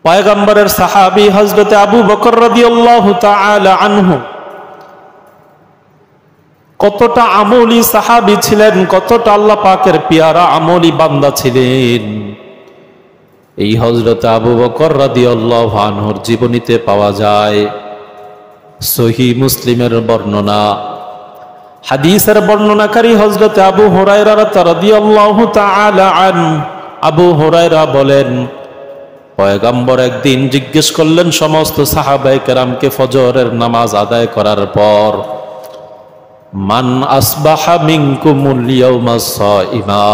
পয়গম্বরের সাহাবী হযরত আবু বকর রাদিয়াল্লাহু তাআলা আনহু কতটা আমলি সাহাবী ছিলেন, কতটা আল্লাহ পাকের পেয়ারা আমলি বান্দা ছিলেন, এই হযরত আবু বকর রাদিয়াল্লাহু আনহুর জীবনীতে পাওয়া যায়। সহিহ মুসলিমের বর্ণনা, হাদিসের বর্ণনাকারী হযরত আবু হুরায়রা রাদিয়াল্লাহু তাআলা আনহু। আবু হুরায়রা বলেন, পয়গম্বর একদিন জিজ্ঞেস করলেন সমস্ত সাহাবায়ে কেরামকে ফজরের নামাজ আদায় করার পর, মান আসবাহা মিনকুমুল ইয়াউমা সাইমা,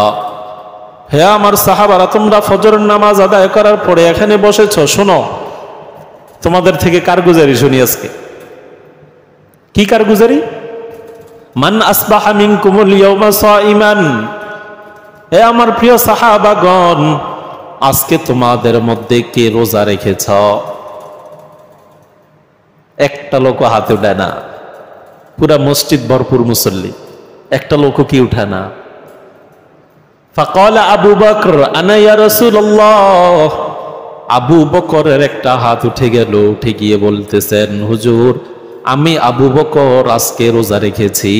হে আমার সাহাবারা, তোমরা ফজরের নামাজ আদায় করার পরে এখানে বসেছো, শোনো তোমাদের থেকে কারগুজারি শুনি আজকে। কি কারগুজারি? মান আসবাহা মিনকুমুল ইয়াউমা সাইমান, হে আমার প্রিয় সাহাবাগণ, আজকে তোমাদের মধ্যে কে রোজা রেখেছ? একটা লোক হাতে উঠায় না, পুরা মসজিদ ভরপুর মুসল্লি, একটা লোক কি উঠায় না। ফাকালা আবু বকর আনা ইয়া রাসূলুল্লাহ, আবু বকরের একটা হাত উঠে গেল, উঠে গিয়ে বলতেছেন, হুজুর আমি আবু বকর আজকে রোজা রেখেছি।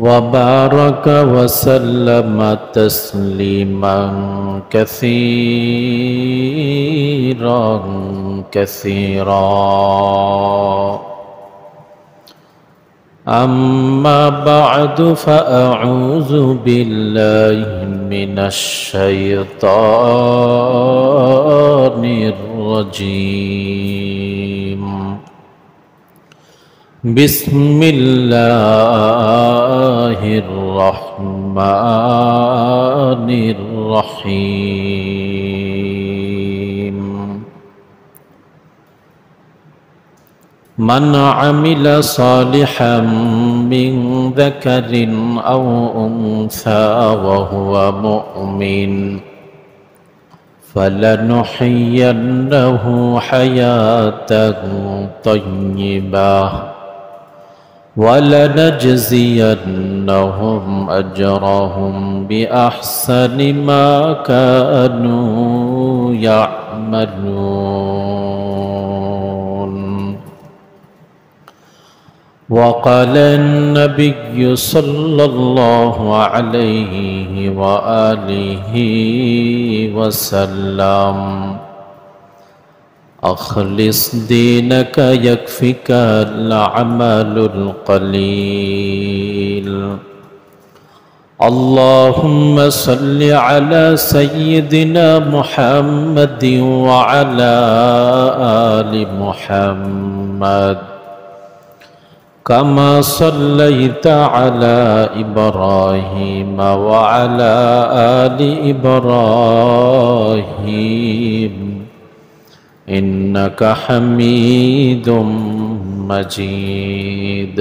ওয়া বারাকা ওয়া সাল্লামা তাসলিমান কাসীরান কাসীরা। أما بعد فأعوذ بالله من الشيطان الرجيم. بسم الله الرحمن الرحيم. من عمل صالحا من ذكر أو أنثى وهو مؤمن فلنحيينه حياة طيبة ولنجزينهم أجرهم بأحسن ما كانوا يعملون. وقال النبي صلى الله عليه وآله وسلم أخلص دينك يكفك العمل القليل. اللهم صل على سيدنا محمد وعلى آل محمد كما صليت على إبراهيم وعلى آل إبراهيم إنك حميد مجيد.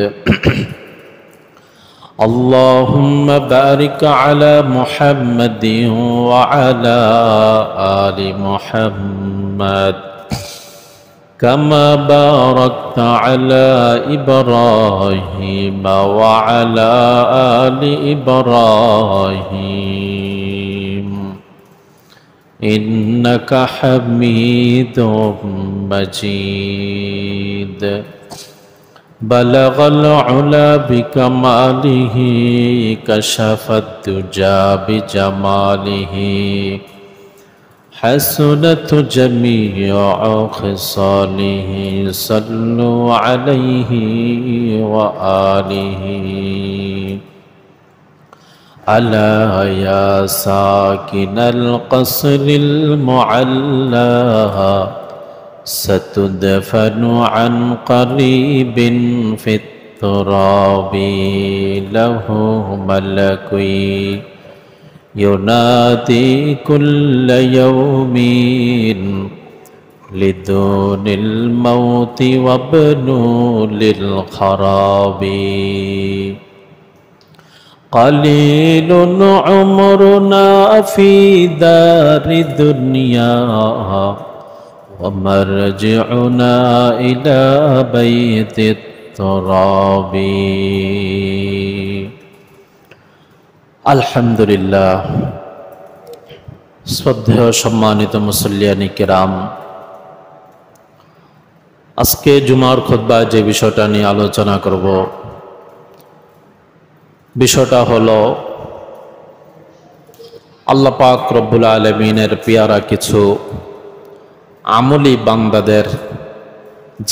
اللهم بارك على محمد وعلى آل محمد كما باركت على إبراهيم وعلى آل إبراهيم إنك حميد مجيد. بلغ العلا بكماله كشف الدجى بجماله حسنت جميع خصاله صلوا عليه وآله. ألا يا ساكن القصر المعلى ستدفن عن قريب في التراب له ملك ينادي كل يوم لدون الموت وابنوا للخراب. قليل عمرنا في دار الدنيا ومرجعنا إلى بيت التراب. الحمد لله শ্রদ্ধেয় সম্মানিত মুসল্লিয়ানি কিরাম, আজকে জুমার খুতবায় যে বিষয়টা নিয়ে আলোচনা করব, বিষয়টা হলো আল্লাহ পাক রব্বুল আলামিনের পেয়ারা কিছু আমলি বান্দাদের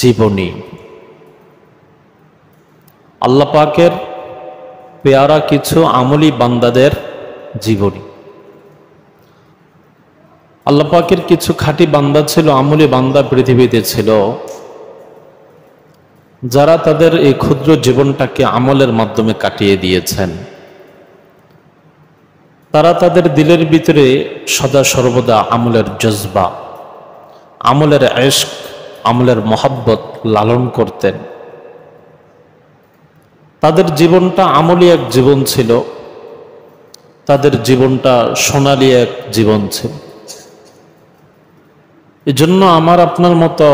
জীবনী। আল্লাহ পাকের পেয়ারা কিছু আমলি বান্দাদের জীবনী। আল্লাহ পাকের কিছু খাঁটি বান্দা ছিল, আমলি বান্দা পৃথিবীতে ছিল, যারা তাদের এই ক্ষুদ্র জীবনটাকে আমলের মাধ্যমে কাটিয়ে দিয়েছেন। তারা তাদের দিলের ভিতরে সদা সর্বদা আমলের জজবা, আমলের ইশক, আমলের মহব্বত লালন করতেন। তাদের জীবনটা আমলি এক জীবন ছিল, তাদের জীবনটা সোনালী এক জীবন ছিল। এজন্য আমার আপনার মতো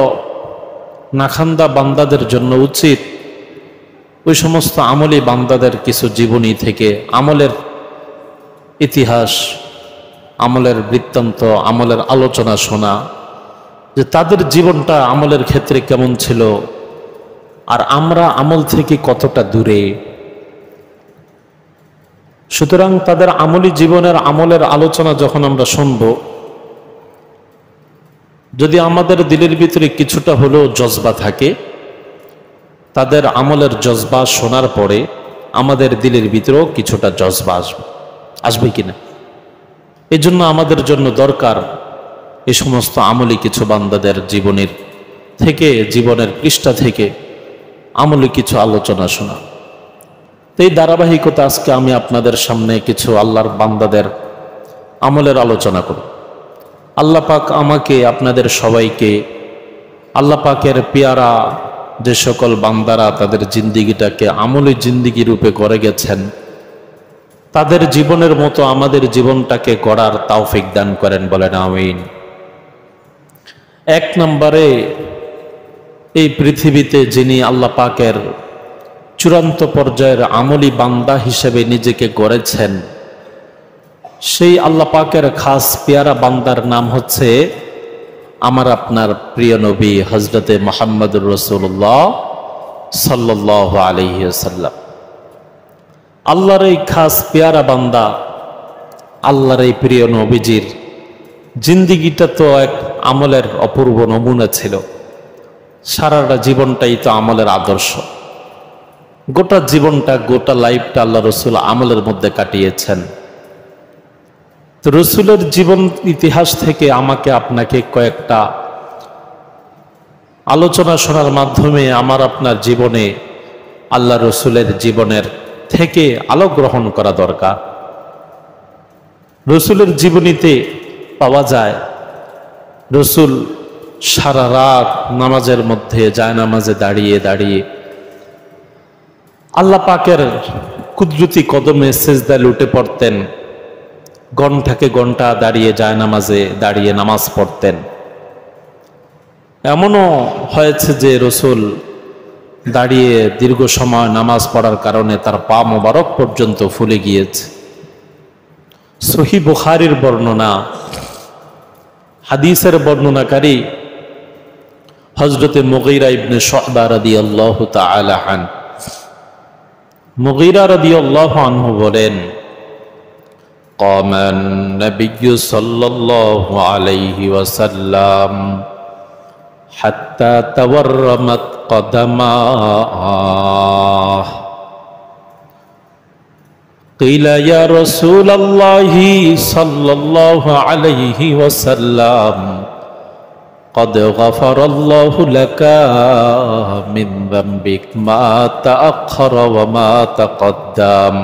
নাখান্দা বান্দাদের জন্য উচিত ওই সমস্ত আমলি বান্দাদের কিছু জীবনী থেকে আমলের ইতিহাস, আমলের বৃত্তান্ত, আমলের আলোচনা শোনা, যে তাদের জীবনটা আমলের ক্ষেত্রে কেমন ছিল আর আমরা আমল থেকে কতটা দূরে। সুতরাং তাদের আমলি জীবনের আমলের আলোচনা যখন আমরা শুনব, যদি আমাদের দিলের ভিতরে কিছুটা হলেও জজবা থাকে, তাদের আমলের জজবা শোনার পরে আমাদের দিলের ভিতরেও কিছুটা জজবা আসবে কিনা। এই জন্য আমাদের জন্য দরকার এই সমস্ত আমলি কিছু বান্দাদের জীবনের থেকে, জীবনের পৃষ্ঠা থেকে আমলি কিছু আলোচনা শোনা। এই ধারাবাহিকতা আজকে আমি আপনাদের সামনে কিছু আল্লাহর বান্দাদের আমলের আলোচনা করব। আল্লাহ পাক আমাকে, আপনাদের সবাইকে আল্লাহ পাকের পেয়ারা যে সকল বান্দারা তাদের জিন্দিগিটাকে আমলি জিন্দিগি রূপে করে গেছেন, তাদের জীবনের মতো আমাদের জীবনটাকে গড়ার তৌফিক দান করেন, বলেন আমিন। এক নম্বরে, এই পৃথিবীতে যিনি আল্লাহ পাকের চূড়ান্ত পর্যায়ের আমলি বান্দা হিসেবে নিজেকে গড়েছেন, সেই আল্লাহ পাকের খাস পেয়ারা বান্দার নাম হচ্ছে আমার আপনার প্রিয় নবী হযরতে মুহাম্মদুর রাসূলুল্লাহ সাল্লাল্লাহু আলাইহি ওয়াসাল্লাম। আল্লাহর এই খাস পেয়ারা বান্দা, আল্লাহর এই প্রিয় নবীজির জিন্দিগিটা তো এক আমলের অপূর্ব নমুনা ছিল। সারাটা জীবনটাই তো আমলের আদর্শ। গোটা জীবনটা, গোটা লাইফটা আল্লাহ রসুল আমলের মধ্যে কাটিয়েছেন। তো রসুলের জীবন ইতিহাস থেকে আমাকে আপনাকে কয়েকটা আলোচনা শোনার মাধ্যমে আমার আপনার জীবনে আল্লাহ রসুলের জীবনের থেকে আলো গ্রহণ করা দরকার। রসুলের জীবনীতে পাওয়া যায় রসুল সারা রাত নামাজের মধ্যে জায়নামাজে দাঁড়িয়ে দাঁড়িয়ে আল্লাহ পাকের কুদরতি কদমে সিজদায় লুটে পড়তেন। ঘণ্টাকে ঘণ্টা দাঁড়িয়ে জায়নামাজে দাঁড়িয়ে নামাজ পড়তেন। এমনও হয়েছে যে রসুল দাঁড়িয়ে দীর্ঘ সময় নামাজ পড়ার কারণে তার পা মোবারক পর্যন্ত ফুলে গিয়েছে। সহিহ বুখারীর বর্ণনা, হাদিসের বর্ণনাকারী হযরতে মুগীরা ইবনে শুবা রাদিয়াল্লাহু তাআলা আনহু, মুগীরা রাদিয়াল্লাহু আনহু বলেন, قام النبي صلى الله عليه وسلم حتى تورمت قدماه قيل يا رسول الله صلى الله عليه وسلم قد غفر الله لك من ذنبك ما تأخر وما تقدم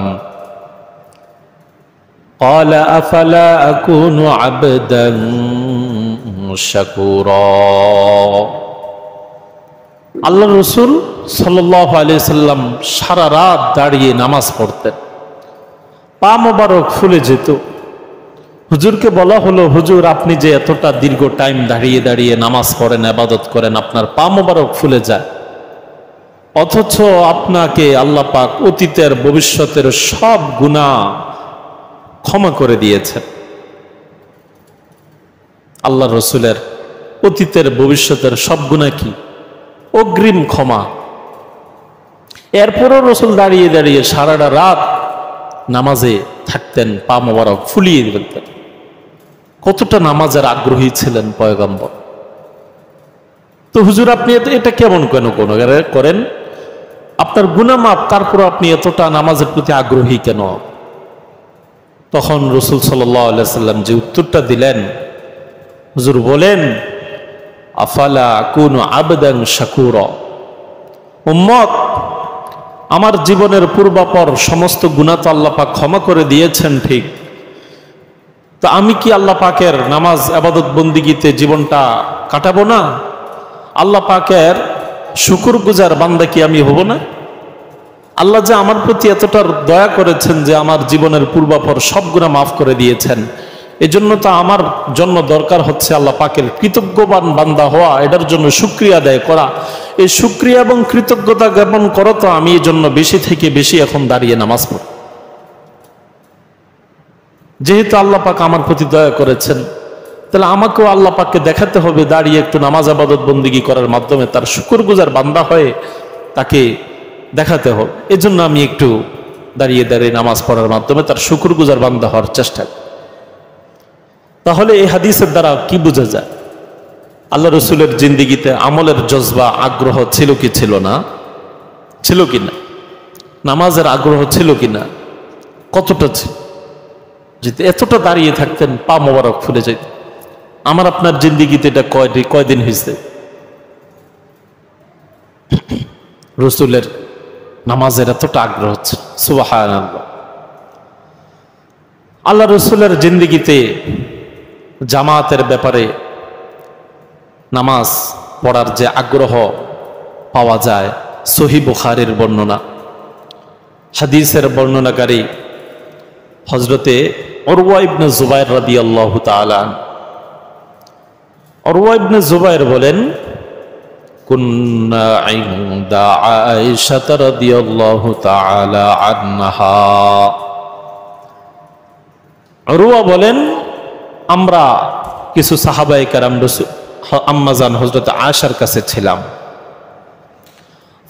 قال أفلا أكون عبدا شكورا। আল্লাহ রসুল সাল্লাল্লাহু আলাইহি সাল্লাম সারা রাত দাঁড়িয়ে নামাজ পড়তেন। পা মোবারক ফুলে যেত। হুজুরকে বলা হলো, হুজুর আপনি যে এতটা দীর্ঘ টাইম দাঁড়িয়ে দাঁড়িয়ে নামাজ পড়েন, ইবাদত করেন, আপনার পা মোবারক ফুলে যায়, অথচ আপনাকে আল্লাহ পাক অতীতের ভবিষ্যতের সব গুনাহ ক্ষমা করে দিয়েছেন। আল্লাহ রসুলের অতীতের ভবিষ্যতের সব গুনাহ কি অগ্রিম ক্ষমা। এরপরও রসুল দাঁড়িয়ে দাঁড়িয়ে সারাটা রাত নামাজে থাকতেন, পা মোবারক ফুলিয়ে ফেলতেন। কতটা নামাজের আগ্রহী ছিলেন পয়গম্বর। তো হুজুর আপনি এটা কেমন কেন করেন? আপনার গুনাহ মাপ, তারপর আপনি এতটা নামাজের প্রতি আগ্রহী কেন? তখন রসুল সাল্লাল্লাহু আলাইহি সাল্লাম যে উত্তরটা দিলেন, হুজুর বলেন, আফালা আকুনু আবদান শাকুরা। উম্মত, আমার জীবনের পূর্বাপর সমস্ত গুনাহ তো আল্লাহ পাক ক্ষমা করে দিয়েছেন, ঠিক, তো আমি কি আল্লাহ পাকের নামাজ ইবাদত বন্দিগিতে জীবনটা কাটাবো না? আল্লাহ পাকের শুকরগুজার বান্দা কি আমি হব না? আল্লাহ যে আমার প্রতি এতটা দয়া করেছেন যে আমার জীবনের পূর্বাপর সব গুনাহ মাফ করে দিয়েছেন, এজন্য তো আমার জন্য দরকার হচ্ছে আল্লাহ পাকের কৃতজ্ঞবান বান্দা হওয়া, এটার জন্য শুকরিয়া আদায় করা। এই শুকরিয়া এবং কৃতজ্ঞতা জ্ঞাপন করো তো আমি এই জন্য বেশি থেকে বেশি এখন দাঁড়িয়ে নামাজ পড়ি। যেহেতু আল্লাহ পাক আমার প্রতি দয়া করেছেন, তাহলে আমাকেও আল্লাহ পাককে দেখাতে হবে দাঁড়িয়ে একটু নামাজ ইবাদত বন্দেগী করার মাধ্যমে তার শুকরগুজার বান্দা হয়ে তাকে দেখাতে হবে। এজন্য আমি একটু দাঁড়িয়ে দাঁড়িয়ে নামাজ পড়ার মাধ্যমে তার শুকরগুজার বান্দা হওয়ার চেষ্টা করি। তাহলে এই হাদিসের দ্বারা কি বোঝা যায়? আল্লাহ রসুলের জিন্দিগিতে আমলের জজবা আগ্রহ ছিল কি ছিল না? ছিল কিনা? নামাজের আগ্রহ ছিল কিনা? কতটা ছিল? যদি এতটা দাঁড়িয়ে থাকতেন পা মোবারক ফুলে যেত। আমার আপনার জিন্দিগিতে এটা কয়দিন হয়েছে রসুলের নামাজের এতটা আগ্রহ হচ্ছে? সুবহানাল্লাহ। আল্লাহ রসুলের জিন্দিগিতে জামাতের ব্যাপারে নামাজ পড়ার যে আগ্রহ পাওয়া যায়, সহিহ বুখারীর বর্ণনা, হাদিসের বর্ণনাকারী হযরতে উরওয়া ইবনে জুবাইর রাদিয়াল্লাহু তাআলা। উরওয়া ইবনে জুবাইর বলেন, কুন্না ইনদা আয়েশা রাদিয়াল্লাহু তাআলা আনহা। উরওয়া বলেন, আমরা কিছু সাহাবায়ে কেরাম রাসূল আম্মাজান হযরত আয়েশার কাছে ছিলাম।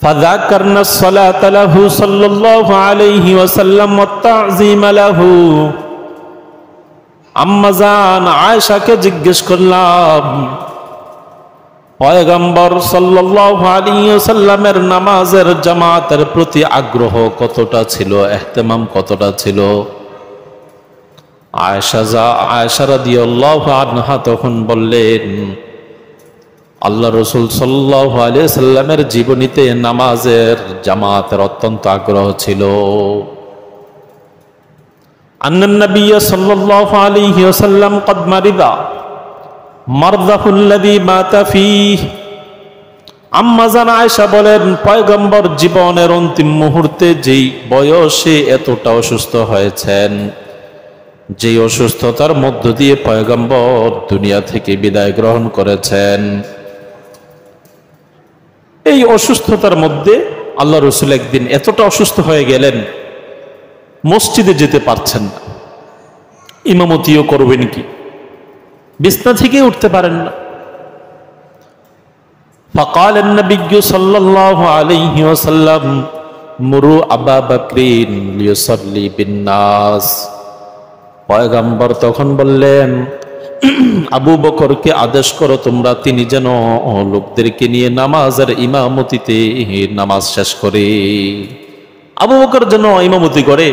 ফাযাকারনা আস-সালাতা লাহু সাল্লাল্লাহু আলাইহি ওয়াসাল্লাম ওয়া তা'যীমা লাহু। আম্মাজান আয়েশাকে জিজ্ঞেস করলাম, পয়গম্বর সাল্লাল্লাহু আলাইহি ওয়াসাল্লামের নামাজের জামাতের প্রতি আগ্রহ কতটা ছিল, ইহতিমাম কতটা ছিল? আয়েশা রাদিয়াল্লাহু আনহা তখন বললেন, আল্লাহ রসুল সাল্লাল্লাহু আলাইহি সাল্লামের জীবনীতে নামাজের জামাতের অত্যন্ত আগ্রহ ছিল। আন্নান নবী সাল্লাল্লাহু আলাইহি ওয়াসাল্লাম ক্বাদ মারিদা মারদাহুল্লাযী মাতা ফীহি। আম্মা জান আয়েশা বলেন, পয়গম্বর জীবনের অন্তিম মুহূর্তে যেই বয়সে এতটা অসুস্থ হয়েছেন, যেই অসুস্থতার মধ্য দিয়ে পয়গম্বর দুনিয়া থেকে বিদায় গ্রহণ করেছেন, এই অসুস্থতার মধ্যে আল্লাহ রসুল একদিন এতটা অসুস্থ হয়ে গেলেন, মসজিদে যেতে পারছেন না, ইমামতিও করবেন কি, বিছনা থেকে উঠতে পারেন না। ফাকাল নবী সাল্লাল্লাহু আলাইহি ওয়াসাল্লাম মুরু আবু বকরিন লিয়ুসাল্লি বিন-নাস। পয়গম্বর তখন বললেন, আবু বকরকে আদেশ করো তোমরা, তিনি যেন লোকদেরকে নিয়ে নামাজের ইমামতিতে নামাজ শেষ করে। আবু বকর যেন ইমামতি করে,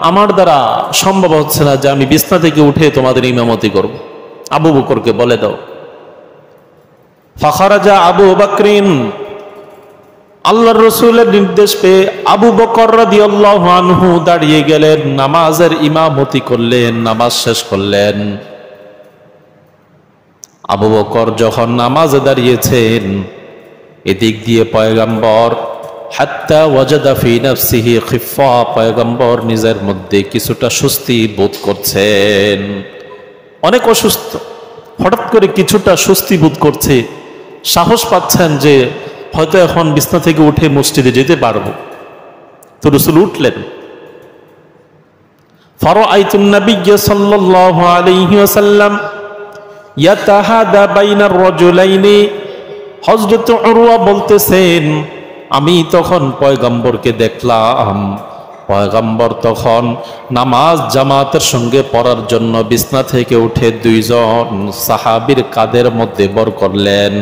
আমার দ্বারা সম্ভব হচ্ছে না যে আমি বিছনা থেকে উঠে তোমাদের ইমামতি করব, আবু বকরকে বলে দাও। ফাখারাজা আবু বকরিন, আল্লাহর রাসূলের নির্দেশ পেয়ে আবু বকর রাদিয়াল্লাহু আনহু দাঁড়িয়ে গেলেন, নামাজের ইমামতি করলেন, নামাজ শেষ করলেন। আবু বকর যখন নামাজে দাঁড়িয়েছেন, এদিক দিয়ে পয়গম্বর হাত্তা ওয়াজাদা ফি নাফসিহি খিফা, পয়গম্বর নিজের মধ্যে কিছুটা স্বস্তি বোধ করছেন। অনেক অসুস্থ, হঠাৎ করে কিছুটা স্বস্তি বোধ করছে, সাহস পাচ্ছেন যে হয়তো এখন বিছনা থেকে উঠে মসজিদে যেতে পারবো। তো রাসূল উঠলেন। ফারাআইতুন নাবিয়্য সাল্লাল্লাহু আলাইহি ওয়াসাল্লাম ইয়াতাহাদা বাইনার রাজুলাইনি, হযরত উরওয়া বলতেছেন আমি তখন পয়গম্বরকে দেখলাম, পয়গম্বর তখন নামাজ জামাতের সঙ্গে পড়ার জন্য বিছনা থেকে উঠে দুইজন সাহাবীর কাঁধের মধ্যে বর করলেন,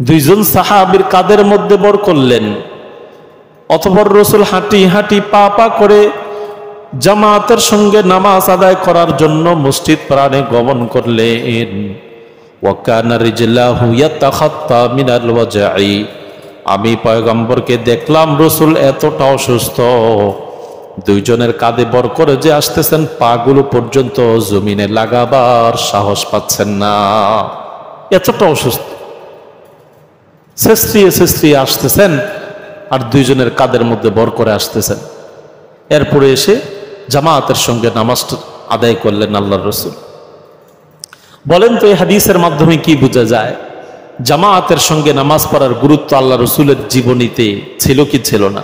দুইজন সাহাবীর কাঁধের মধ্যে বর করলেন। অতঃপর রাসূল হাঁটি হাঁটি পা পা করে জামাতের সঙ্গে নামাজ আদায় করার জন্য মসজিদ প্রাণে গমন করলেন। ওয়াকানা রিজলাহু ইয়াতাখাত্তা মিনাল ওয়াজাই, আমি পয়গম্বরকে দেখলাম রাসূল এতটা অসুস্থ, দুইজনের কাঁধে বর করে যে আসতেছেন পাগুলো পর্যন্ত জমিনে লাগাবার সাহস পাচ্ছেন না, এতটা অসুস্থ। শেষরিয়ে শেষরিয়ে আসতেছেন আর দুইজনের কাঁধের মধ্যে বর করে আসতেছেন। এরপরে এসে জামাতের সঙ্গে নামাজ আদায় করলেন আল্লাহর রাসূল। বলেন তো এই হাদিসের মাধ্যমে কি বোঝা যায়? জামাতের সঙ্গে নামাজ পড়ার গুরুত্ব আল্লাহ রসুলের জীবনীতে ছিল কি ছিল না?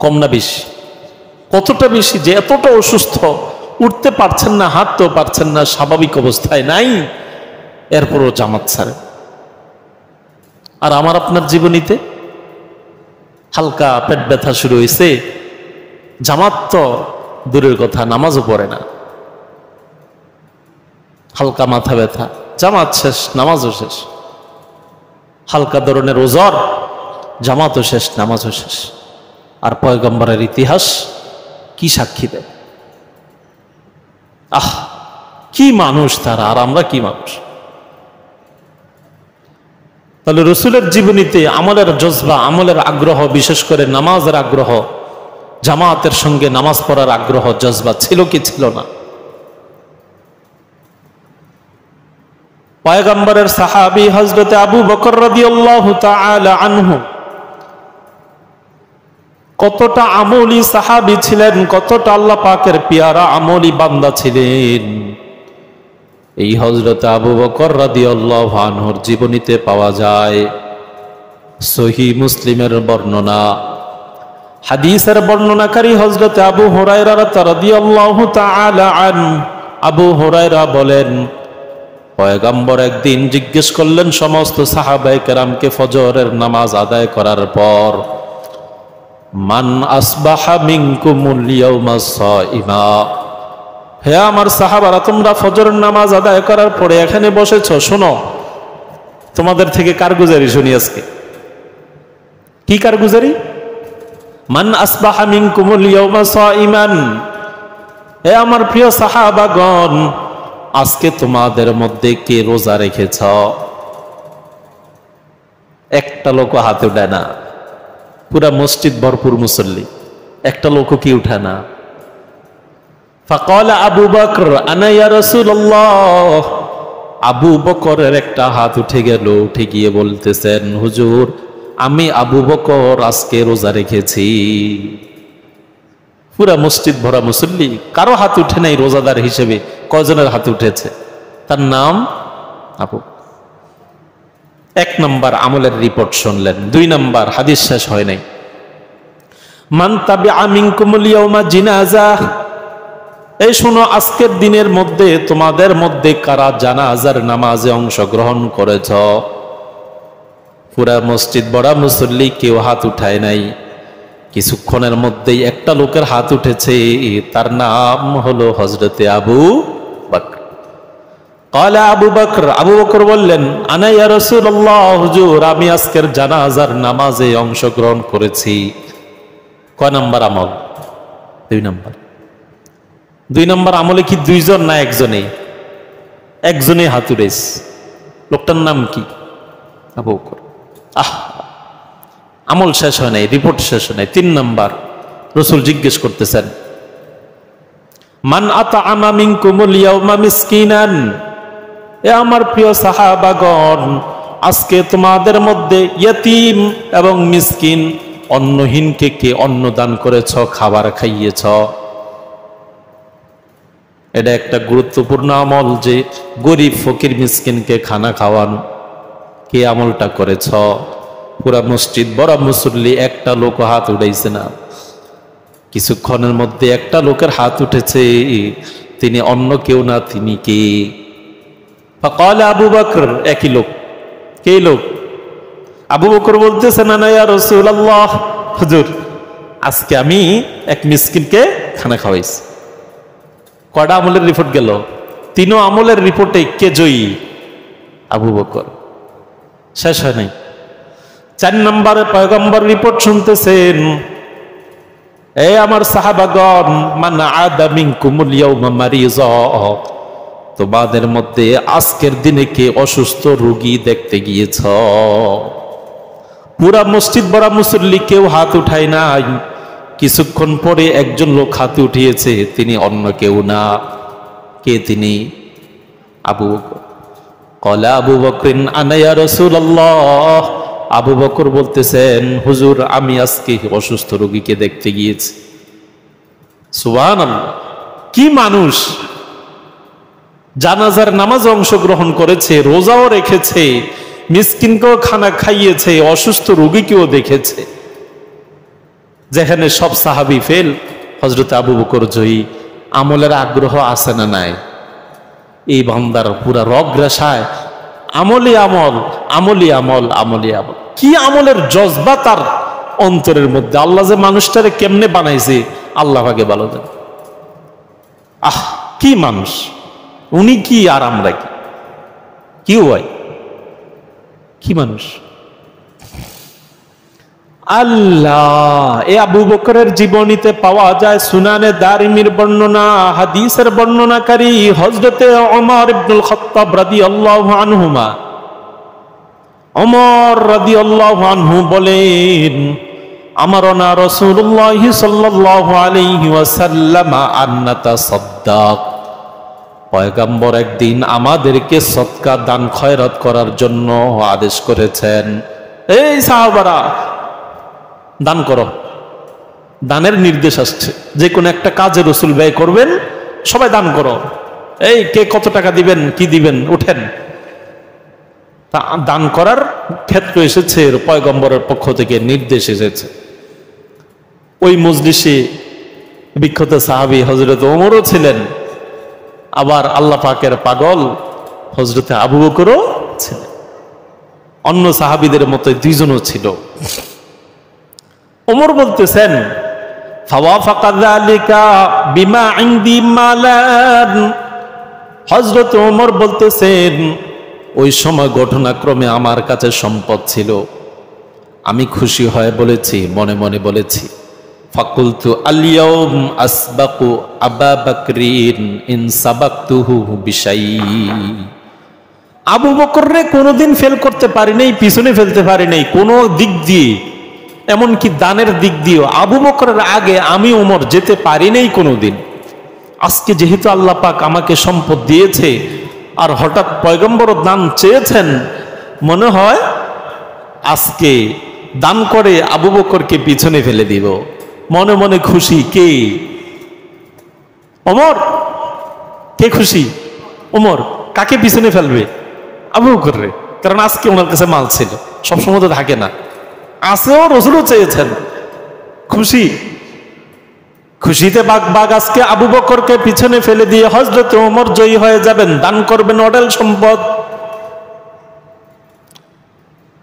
কম না বেশি? কতটা বেশি যে এতটা অসুস্থ, উঠতে পারছেন না, হাঁটতেও পারছেন না, স্বাভাবিক অবস্থায় নাই, এরপরও জামাত ছাড়ে। আর আমার আপনার জীবনীতে হালকা পেট ব্যথা শুরু হয়েছে, জামাত তো দূরের কথা, নামাজও পড়ে না। হালকা মাথা ব্যথা, জামাত শেষ, নামাজও শেষ। হালকা ধরনের ওজর, জামাতও শেষ, নামাজও শেষ। আর পয়গম্বরের ইতিহাস কি সাক্ষী দেয়? আহ, কি মানুষ তারা, আর আমরা কি মানুষ। তাহলে রসুলের জীবনীতে আমলের জজবা, আমলের আগ্রহ, বিশেষ করে নামাজের আগ্রহ, জামাতের সঙ্গে নামাজ পড়ার আগ্রহ, জজবা ছিল কি ছিল না? পয়গম্বরের সাহাবী হযরত আবু বকর রাদিয়াল্লাহু তাআলা আনহু কতটা আমলী সাহাবী ছিলেন, কতটা আল্লাহ পাকের পেয়ারা আমলী বান্দা ছিলেন, এই হযরত আবু বকর রাদিয়াল্লাহু আনহুর জীবনীতে পাওয়া যায়। সহিহ মুসলিমের বর্ণনা, হাদিসের বর্ণনাকারী হযরত আবু হুরায়রা রাদিয়াল্লাহু তাআলা আনহু, আবু হুরায়রা বলেন পয়গম্বর একদিন জিজ্ঞেস করলেন সমস্ত সাহাবায়ে কেরামকে ফজরের নামাজ আদায় করার পর, মান আসবাহা মিনকুমুল ইয়াউমা সাইমা, হে আমার সাহাবারা, তোমরা ফজরের নামাজ আদায় করার পরে এখানে বসেছো, শোনো তোমাদের থেকে কারগুজারি শুনি আজকে। কি কারগুজারি? মান আসবাহা মিনকুমুল ইয়াউমা সাইমান, হে আমার প্রিয় সাহাবাগণ, আজকে তোমাদের মধ্যে কে রোজা রেখেছ? একটা লোক হাতে উঠায় না, পুরা মসজিদ ভরপুর মুসল্লি, একটা লোক কি উঠায় না। ফাকালা আবু বকর আনা ইয়া রাসূলুল্লাহ, আবু বকরের একটা হাত উঠে গেল, উঠে গিয়ে বলতেছেন হুজুর, আমি আবু বকর আজকে রোজা রেখেছি। পুরা মসজিদ ভরা মুসল্লি, কারো হাত উঠে নাই রোজাদার হিসেবে। কয়জনের হাত উঠেছে? তার নাম আবু। এক নম্বর আমলের রিপোর্ট শুনলেন। দুই নম্বর, হাদিস শেষ হয় নাই, মান তাবিআ মিনকুমুল ইয়াউমা জিনাজা, এই শোনো আজকের দিনের মধ্যে তোমাদের মধ্যে কারা জানাজার নামাজে অংশগ্রহণ করেছ? পুরা মসজিদ ভরা মুসল্লি, কেউ হাত উঠায় নাই। কিছুক্ষণের মধ্যেই একটা লোকের হাত উঠেছে, তার নাম হলো হযরতে আবু বকর। ক্বালা আবু বকর, আবু বকর বললেন আনা ইয়া রাসূলুল্লাহ, হুজুর আমি আজকের জানাজার নামাজে অংশগ্রহণ করেছি। কয় নাম্বার আমল? দুই নাম্বার। দুই নাম্বার আমলে কি দুইজন না একজনে? একজনে হাত উঠেছে। লোকটার নাম কি? আবু বকর। আহ, আমল শেষ হয় নাই, রিপোর্ট শেষ হয় নাই। তিন নাম্বার, রাসূল জিজ্ঞেস করতেছেন মান আতআমা মিনকুমুল ইয়াউমা মিসকিনান, এ আমার প্রিয় সাহাবাগণ, আজকে তোমাদের মধ্যে ইয়তীম এবং মিসকিন, অন্নহীনকে কে অন্ন দান করেছ, খাবার খাইয়েছ? এটা একটা গুরুত্বপূর্ণ আমল, যে গরিব ফকির মিসকিনকে খানা খাওয়ানো। কে আমলটা করেছ? পুরা মসজিদ বড় মুসল্লি, একটা লোক হাত উঠাইছে না। কিছুক্ষণের মধ্যে একটা লোকের হাত উঠেছে, তিনি অন্য কেউ না, তিনি কে? ফাকাল আবু বকর, একই লোক। কে লোক? আবু বকর বলতেছে, না না ইয়া রাসূলুল্লাহ, হুজুর আজকে আমি এক মিসকিনকে খানা খাওয়াইছি। কয়টা আমলের রিপোর্ট গেল? 3 আমলের রিপোর্টে কে জয়ী? আবু বকর। শেষ হয় নাই। 4 নম্বরে পয়গম্বর রিপোর্ট শুনতেছেন, এ আমার সাহাবাগণ, মান আদা মিনকুমুল ইয়াউমা মারিযা, তোমাদের মধ্যে আজকের দিনে কে অসুস্থ রোগী দেখতে গিয়েছ? পুরা মসজিদ ভরা মুসল্লি কেউ হাত উঠায় নাই। কিছুক্ষণ পরে একজন লোক হাত উঠিয়েছে, তিনি অন্য কেউ না। কে তিনি? আবু বকর। ক্বালা আবু বকরিন আনা ইয়া রাসূলুল্লাহ, আবু বকর বলতেছেন, হুজুর আমি আজকে অসুস্থ রোগীকে দেখতে গিয়েছি। সুবহানাল্লাহ, কি মানুষ! জানাজার নামাজে অংশগ্রহণ করেছে, রোজাও রেখেছে, মিসকিনকেও খানা খাইয়েছে, অসুস্থ রোগীকেও দেখেছে। যেখানে সব সাহাবী ফেল, হযরত আবু বকর জয়ী। আমলের আগ্রহ আছে না নাই? এই বান্দার পুরা রগ রেশায় আমলি আমল, আমলি আমল, আমলি আমল। কি আমলের জজবা তার অন্তরের মধ্যে! আল্লাহ যে মানুষটারে কেমনে বানাইছে আল্লাহ ভাগে ভালো জানে। আহ, কি মানুষ! উনি কি আর আমরা কি? কি হয়? কি মানুষ! আল্লাহ! এ আবু বকরের জীবনীতে পাওয়া যায়, সুনানে দারিমির বর্ণনা, হাদিসের বর্ণনাকারী হযরতে ওমর ইবনুল খাত্তাব রাদিয়াল্লাহু আনহুমা, ওমর রাদিয়াল্লাহু আনহু বলেন, আমারনা রাসূলুল্লাহ সাল্লাল্লাহু আলাইহি ওয়াসাল্লাম আন নাতাসাদদাক, পয়গম্বর একদিন আমাদেরকে সদকা দান খয়রাত করার জন্য আদেশ করেছেন। এই সাহাবারা, দান করো। দানের নির্দেশ আসছে, যে কোনো একটা কাজে রাসূল ব্যয় করবেন, সবাই দান করো। এই কে কত টাকা দিবেন, কি দিবেন, উঠেন। তা দান করার ক্ষেত্র এসেছে, পয়গম্বরের পক্ষ থেকে নির্দেশ এসেছে। ওই মজলিসে বিখ্যাত সাহাবী হযরত ওমরও ছিলেন, আবার আল্লাহ পাকের পাগল হযরতে আবু বকরও ছিলেন। অন্য সাহাবীদের মতো 2 জনও ছিল। ওমর বলতেছেন, ফাওয়াফাকা যালিকা বিমা ইনদি মালান, হযরত ওমর বলতেছেন, ওই সময় ঘটনাক্রমে আমার কাছে সম্পদ ছিল। আমি খুশি হয়ে বলেছি, মনে মনে বলেছি, ফাকুলতু আল-ইয়াউম আসবাকু আবা বকরিন ইন সাবাকতুহু বিশাই। আবু বকররে কোনোদিন ফেল করতে পারি নাই, পিছনে ফেলতে পারি নাই কোনো দিক দিয়ে, এমনকি দানের দিক দিয়েও আবু বকরের আগে আমি ওমর যেতে পারি নাই কোনোদিন। আজকে যেহেতু আল্লাহ পাক আমাকে সম্পদ দিয়েছে, আর হঠাৎ পয়গম্বর দান চেয়েছেন, মনে হয় আজকে দান করে আবু বকরকে পিছনে ফেলে দিব। মনে মনে খুশি কে? ওমর। কে খুশি? ওমর। কাকে পিছনে ফেলবে? আবু বকররে। কারণ আজকে ওনার কাছে মাল ছিল, সবসময় তো থাকে না, আছেও, রাসূলও চেয়েছেন। খুশি, খুশিতে বাগ বাগ। আজকে আবু বকরকে পিছনে ফেলে দিয়ে হযরত ওমর জয়ী হয়ে যাবেন, দান করবেন অঢেল সম্পদ।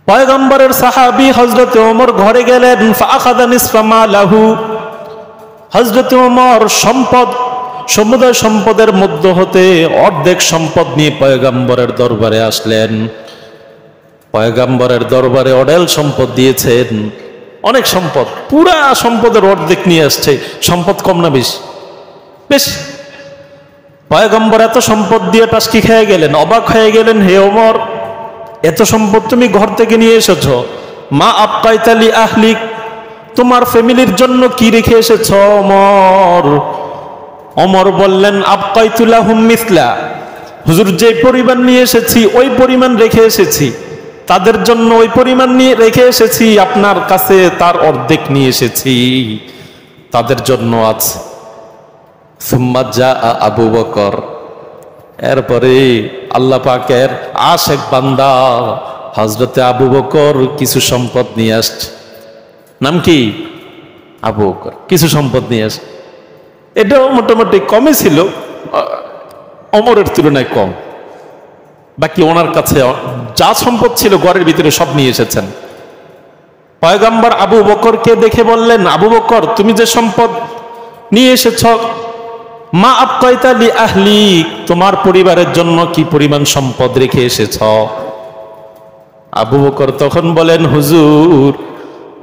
পয়গম্বরের সাহাবী হযরত ওমর ঘরে গেলেন, ফাআখাযা নিসফা মালাহু, হযরত ওমর সম্পদ, সমুদয় সম্পদের মধ্য হতে অর্ধেক সম্পদ নিয়ে পয়গম্বরের দরবারে আসলেন। পয়গম্বরের দরবারে অঢেল সম্পদ দিয়েছেন, অনেক সম্পদ, পুরা সম্পদের অর্ধেক নিয়ে আসছে। সম্পদ কম না বেশি? বেশি। পয়গম্বর এত সম্পদ দিয়ে টাসকি খেয়ে গেলেন, অবাক হয়ে গেলেন, হে ওমর, এত সম্পদ তুমি ঘর থেকে নিয়ে এসেছ? মা আবকাইতা লি আহলিক, তোমার ফ্যামিলির জন্য কি রেখে এসেছ? ওমর ওমর বললেন, আবকাইতু লাহুম মিসলা, হুজুর যে পরিমাণ নিয়ে এসেছি ওই পরিমাণ রেখে এসেছি, তাদের জন্য ওই পরিমাণ নিয়ে রেখে এসেছি, আপনার কাছে তার অর্ধেক নিয়ে এসেছি, তাদের জন্য আছে। সুম্মা জাআ আবু বকর, এরপরে আল্লাহ পাকের আশেক বান্দা হযরতে আবু বকর কিছু সম্পদ নিয়ে আসছে। নাম কি? আবু বকর কিছু সম্পদ নিয়ে আসছে। এটাও মোটামুটি কমই ছিল, ওমরের তুলনায় কম। বাকি ওনার কাছে যা সম্পদ ছিল ঘরের ভিতরে সব নিয়ে এসেছেন। পয়গম্বর আবু বকরকে দেখে বললেন, আবু বকর, তুমি যে সম্পদ নিয়ে এসেছ, মা আবকাইতা লি আহলিক, তোমার পরিবারের জন্য কি পরিমাণ সম্পদ রেখে এসেছ? আবু বকর তখন বলেন, হুজুর,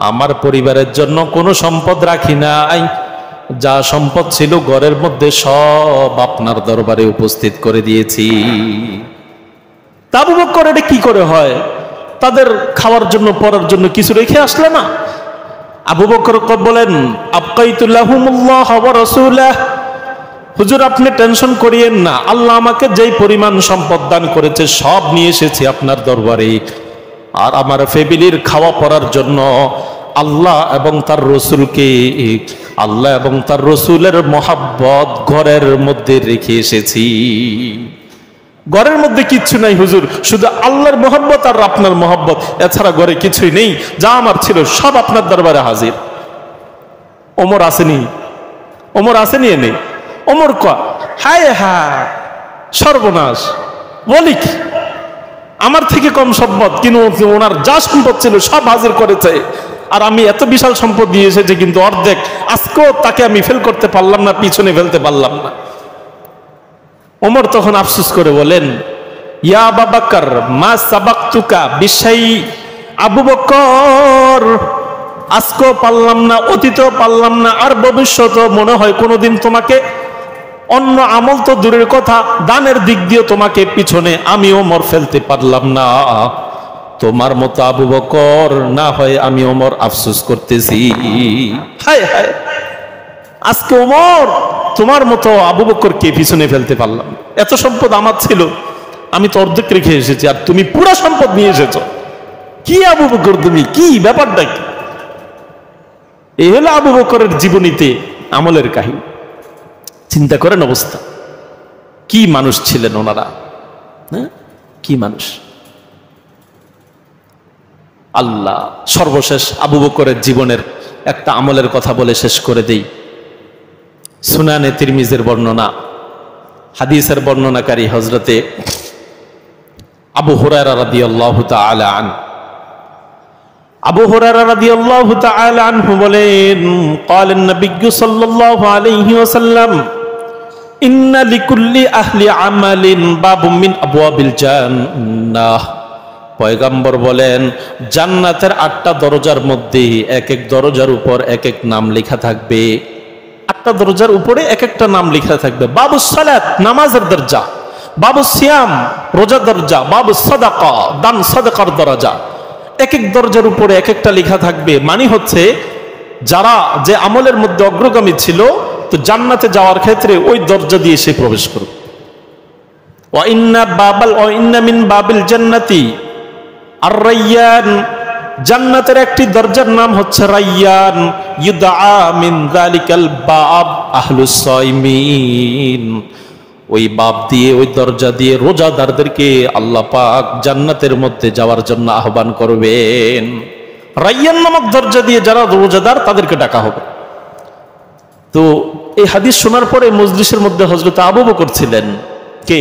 আমার পরিবারের জন্য কোনো সম্পদ রাখি নাই, যা সম্পদ ছিল ঘরের মধ্যে সব আপনার দরবারে উপস্থিত করে দিয়েছি। তা আবু বকর এটা কি করে হয়? তাদের খাওয়ার জন্য পড়ার জন্য কিছু রেখে আসলে না? আবু বকর বলেন, আবকাইতু লাহুমুল্লাহ ওয়া রাসূলাহ, হুজুর আপনি টেনশন করিয়েন না, আল্লাহ আমাকে যেই পরিমাণ সম্পদ দান করেছে সব নিয়ে এসেছি আপনার দরবারে। আর আমার ফ্যামিলির খাওয়া পড়ার জন্য আল্লাহ এবং তার রসুলকে, আল্লাহ এবং তার রসুলের মহাব্বত ঘরের মধ্যে রেখে এসেছি। ঘরের মধ্যে কিচ্ছু নাই হুজুর, শুধু আল্লাহর মহব্বত আর আপনার মহব্বত, এছাড়া ঘরে কিছুই নেই। যা আমার ছিল সব আপনার দরবারে হাজির। ওমর আসেনি? ওমর আসেনি? এনে ওমর কয়, হায় হায় সর্বনাশ, বলি কি, আমার থেকে কম সম্পদ, কিন্তু ওনার যা সম্পদ ছিল সব হাজির করেছে, আর আমি এত বিশাল সম্পদ দিয়ে এসেছি, কিন্তু অর্ধেক আজকেও তাকে আমি ফেল করতে পারলাম না, পিছনে ফেলতে পারলাম না। ওমর তখন আফসোস করে বলেন, ইয়া আবু বকর মা সাবাকতুকা বিশাই, আবু বকর আজকেও পারলাম না, অতীতেও পারলাম না, আর ভবিষ্যতেও মনে হয় কোনোদিন তোমাকে, অন্য আমল তো দূরের কথা, দানের দিক দিয়ে তোমাকে পিছনে আমি ওমর ফেলতে পারলাম না। তোমার মতো আবু বকর না হয় আমি ওমর আফসোস করতেছি। হায় হায়, আজকে ওমর তোমার মতো আবু বকরকে পিছনে ফেলতে পারলাম। এত সম্পদ আমার ছিল, আমি তো অর্ধেক রেখে এসেছি, আর তুমি পুরো সম্পদ নিয়ে এসেছ। কি আবু বকর তুমি, কি ব্যাপারটা কি? এই হলো আবু বকরের জীবনীতে আমলের কাহিনী। চিন্তা করেন অবস্থা, কি মানুষ ছিলেন ওনারা, হ্যাঁ, কি মানুষ। আল্লাহ, সর্বশেষ আবু বকরের জীবনের একটা আমলের কথা বলে শেষ করে দেই। সুনানে তিরমিজের বর্ণনা, হাদিসের বর্ণনাকারী হযরতে আবু হুরায়রা রাদিয়াল্লাহু তাআলা আনহু, আবু হুরায়রা রাদিয়াল্লাহু তাআলা আনহু বলেন, ক্বালেন নবী সাল্লাল্লাহু আলাইহি ওয়াসাল্লাম, ইন্না লিকুল্লি আহলি আমালিন বাবুম মিন আবওয়াবিল জান্নাহ। পয়গম্বর বলেন, জান্নাতের 8টা দরজার মধ্যে এক এক দরজার উপর এক এক নাম লেখা থাকবে। 8টা দরজার উপরে এক একটা নাম লেখা থাকবে। বাবু সালাত, নামাজের দরজা, বাবু সিয়াম, রোজা দরজা, বাবু সাদাকা, দান সাদাকার দরজা, এক এক দরজার উপরে এক একটা লেখা থাকবে। মানে হচ্ছে যারা যে আমলের মধ্যে অগ্রগামী ছিল, তো জান্নাতে যাওয়ার ক্ষেত্রে ওই দরজা দিয়ে সে প্রবেশ করবে। ওয়া ইন্না মিন বাবিল জান্নাতি আর রায়্যান, জান্নাতের একটি দরজার নাম হচ্ছে রায়্যান, ইউদআ মিন যালিকাল বাব আহলুস সাইমিন। ওই বাব দিয়ে, ওই দরজা দিয়ে রোজাদারদেরকে আল্লাহ পাক জান্নাতের মধ্যে যাওয়ার জন্য আহ্বান করবেন। রায়্যান নামক দরজা দিয়ে যারা রোজাদার তাদেরকে ডাকা হবে। তো এই হাদিস শোনার পরে মজলিসের মধ্যে হযরত আবু বকর ছিলেন। কে?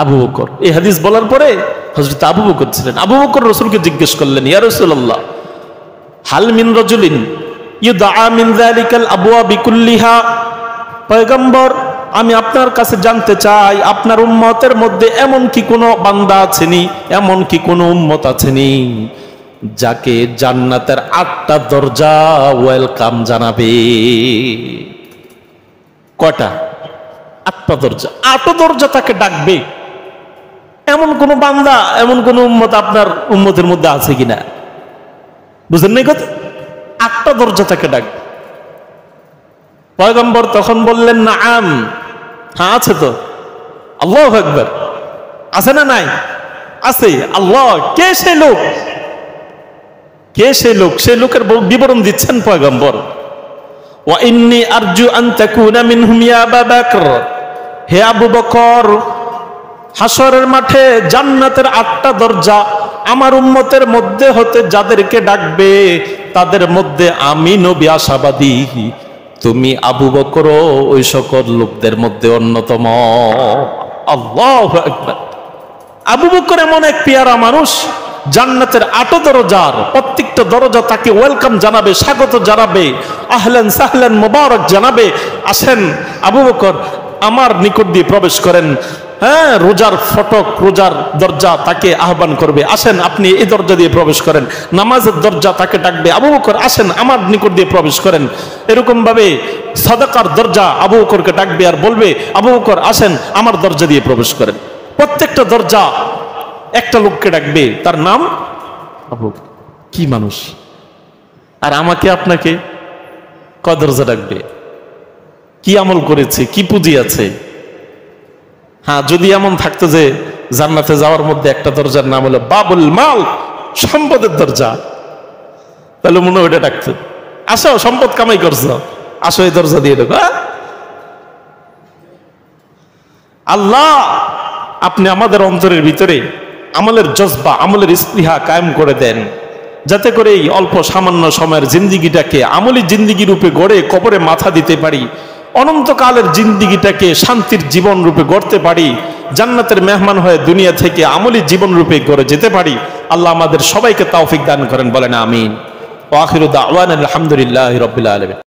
আবু বকর। এই হাদিস বলার পরে হযরত আবু বকর ছিলেন। আবু বকর রাসূলকে জিজ্ঞেস করলেন, ইয়া রাসূলুল্লাহ, হাল মিন রাজুলিন ইউদআ মিন যালিকাল আবওয়াবি কুল্লিহা, পয়গম্বর আমি আপনার কাছে জানতে চাই, আপনার উম্মতের মধ্যে এমন কি কোনো বান্দা আছেনি, এমন কি কোনো উম্মত আছেনি যাকে জান্নাতের 8টা দরজা ওয়েলকাম জানাবে? কয়টা? 8টা দরজা। 8 দরজা তাকে ডাকবে, এমন কোন বান্দা, এমন কোন উম্মত আপনার উম্মতের মধ্যে আছে কিনা? বুঝলেন না কথা? 8টা দরজা তাকে ডাকবে। পয়গম্বর তখন বললেন, নাআম, হ্যাঁ আছে তো। আল্লাহু আকবার, আছে না নাই? আছে। আল্লাহ, কে সেই লোক? কে সেই লোক? সেই লোকের বিবরণ দিচ্ছেন পয়গম্বর। ওয়া ইন্নী আরজু আন তাকুনা মিনহুম ইয়া আবু বকর, হে আবু বকর, হাসরের মাঠে জান্নাতের 8টা দরজা আমার উম্মতের মধ্যে হতে যাদেরকে ডাকবে তাদের মধ্যে আমি নবী আশাবাদী, তুমি আবু বকর ওই সকল লোকদের মধ্যে অন্যতম। আল্লাহু আকবার। আবু বকর এমন এক পেয়ারা মানুষ, জান্নাতের 8 দরজার প্রত্যেকটা দরজা তাকে ওয়েলকাম জানাবে, স্বাগত জানাবে, আহলান সাহলান মুবারক জানাবে। আসেন আবু বকর, আমার নিকট দিয়ে প্রবেশ করেন। হ্যাঁ, রোজার ফটক, রোজার দরজা তাকে আহ্বান করবে, আসেন আপনি এই দরজা দিয়ে প্রবেশ করেন। নামাজের দরজা তাকে ডাকবে, আবু বকর আসেন আমার নিকট দিয়ে প্রবেশ করেন। এরকম ভাবে সাদাকার দরজা আবু বকরকে ডাকবে আর বলবে, আবু বকর আসেন আমার দরজা দিয়ে প্রবেশ করেন। প্রত্যেকটা দরজা একটা লোককে ডাকবে, তার নাম আবু। কি মানুষ! আর আমাকে আপনাকে কয় দরজা ডাকবে? কি আমল করেছে, কি পুঁজি আছে? হ্যাঁ, যদি এমন থাকতো যে জান্নাতে যাওয়ার মধ্যে একটা দরজার নাম হলো বাবুল মাল, সম্পদের দরজা, তাহলে মনে হয় ওটা ডাকতো, আসো সম্পদ কামাই করছো, আসো এই দরজা দিয়ে ঢোকো। আল্লাহ আপনি আমাদের অন্তরের ভিতরে আমলের জজবা, আমলের স্পৃহা কায়েম করে দেন, যাতে করে এই অল্প সামান্য সময়ের জিন্দিগিটাকে আমলি জিন্দিগি রূপে গড়ে কবরে মাথা দিতে পারি, অনন্তকালের জিন্দিগিটাকে শান্তির জীবন রূপে গড়তে পারি, জান্নাতের মেহমান হয়ে দুনিয়া থেকে আমলি জীবন রূপে গড়ে যেতে পারি। আল্লাহ আমাদের সবাইকে তৌফিক দান করেন, বলেন আমিন। ওয়া আখিরু দাওয়ানা আলহামদুলিল্লাহি রাব্বিল আলামিন।